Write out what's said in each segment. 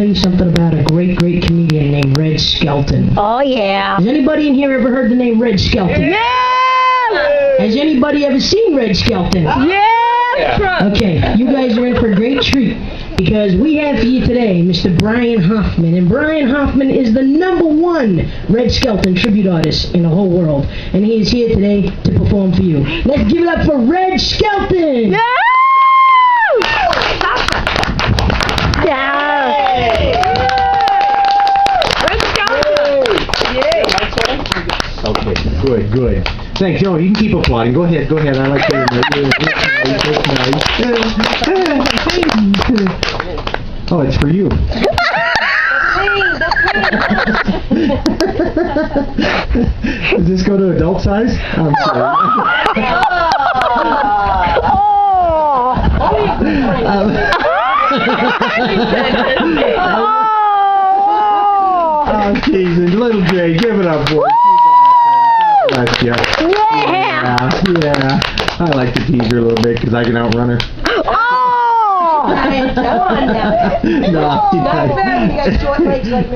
you something about a great comedian named Red Skelton. Oh, yeah. Has anybody in here ever heard the name Red Skelton? Yeah! Has anybody ever seen Red Skelton? Yeah! Okay, you guys are in for a great treat because we have for you today Mr. Brian Hoffman. And Brian Hoffman is the #1 Red Skelton tribute artist in the whole world. And he is here today to perform for you. Let's give it up for Red Skelton! Yeah! Okay, good. Thanks. No, you can keep applauding. Go ahead. I like that. Nice. Oh, it's for you. Does this go to adult size? I'm sorry. Oh, Jesus. Little Jay, give it up, boy. Bless you. Yeah. I like to tease her a little bit because I can outrun her. Oh! Come on now. No, Not bad. You got short legs like me.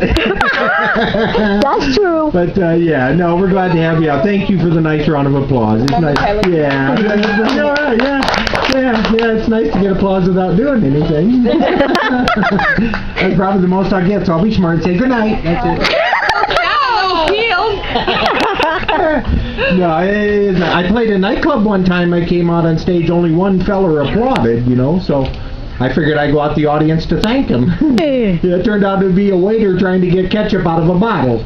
That's true. But yeah, no, we're glad to have you out. Thank you for the nice round of applause. It's nice. Yeah, it's nice to get applause without doing anything. That's probably the most I'll get, so I'll be smart and say good night. That's it. No, I played a nightclub one time. I came out on stage, only one feller applauded, so I figured I'd go out the audience to thank him. Yeah, it turned out to be a waiter trying to get ketchup out of a bottle.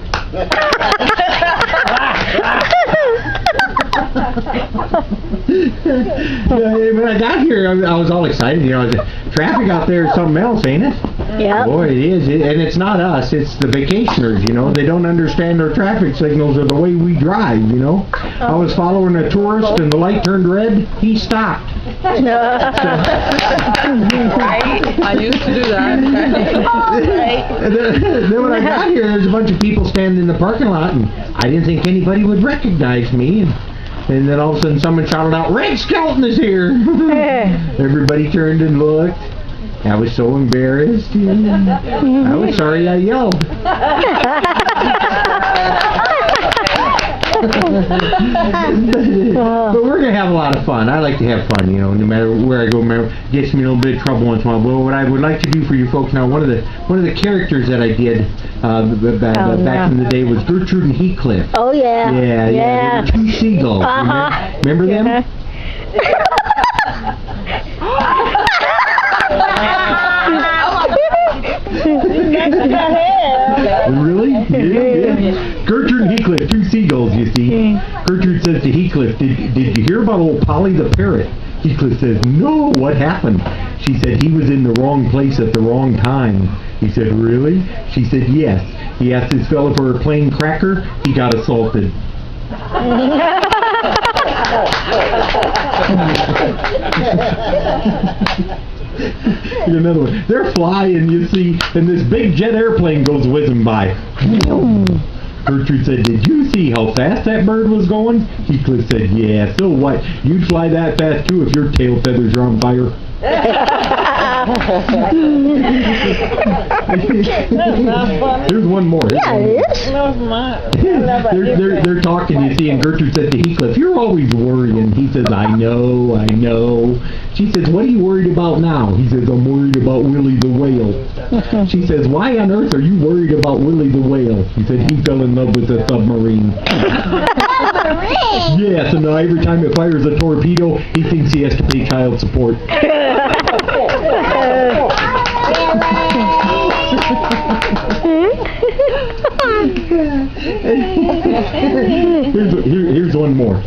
When I got here, I was all excited. Traffic out there is something else, ain't it? Yeah. Boy, it is. And it's not us. It's the vacationers, They don't understand our traffic signals or the way we drive, I was following a tourist and the light turned red. He stopped. Right? I used to do that. And then when I got here, there's a bunch of people standing in the parking lot, and I didn't think anybody would recognize me. And then all of a sudden someone shouted out, "Red Skelton is here!" Everybody turned and looked. I was so embarrassed. I was sorry I yelled. But we're going to have a lot of fun. I like to have fun, no matter where I go. It gets me in a little bit of trouble once in a while. But what I would like to do for you folks now, one of the characters that I did back in the day was Gertrude and Heathcliff. Oh, yeah. Yeah. They were two seagulls. Remember them? Really? Yeah. Gertrude and Heathcliff, two seagulls, you see. Gertrude says to Heathcliff, did you hear about old Polly the parrot? Heathcliff says, no, what happened? She said, he was in the wrong place at the wrong time. He said, really? She said, yes. He asked his fellow for a plain cracker. He got assaulted. Here's another one. They're flying, you see, and this big jet airplane goes whizzing by. Gertrude said, did you see how fast that bird was going? Heathcliff said, yeah, so what? You'd fly that fast too if your tail feathers are on fire. Here's one more. They're talking, you see, and Gertrude said to Heathcliff, you're always worrying. He says, I know. She says, what are you worried about now? He says, I'm worried about Willie the whale. She says, why on earth are you worried about Willie the whale? He said, he fell in love with a submarine. Yeah, so now every time it fires a torpedo, he thinks he has to pay child support. Here's one more.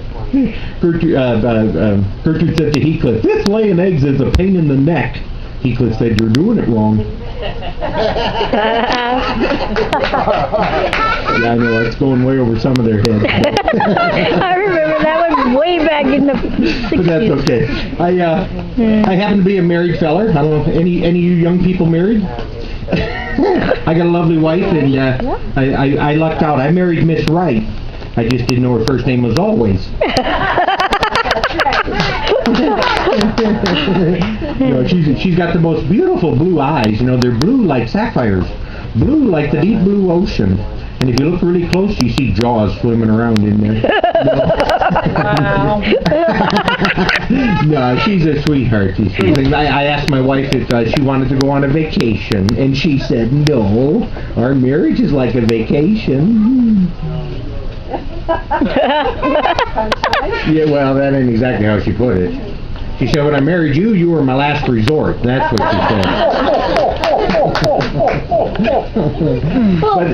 Gertrude said to Heathcliff, this laying eggs is a pain in the neck. Heathcliff said, you're doing it wrong. Yeah, I know, that's going way over some of their heads. I remember that was way back in the 60s. But that's okay. I happen to be a married feller. I don't know if any of you young people married? I got a lovely wife, and I lucked out. I married Miss Wright. I just didn't know her first name was Always. You know, she's got the most beautiful blue eyes. You know, they're blue like sapphires, blue like the deep blue ocean. And if you look really close, you see jaws swimming around in there. No, she's a sweetheart. I asked my wife if she wanted to go on a vacation, and she said, no, our marriage is like a vacation. Yeah, well, that ain't exactly how she put it. She said, when I married you, you were my last resort. That's what she said. But,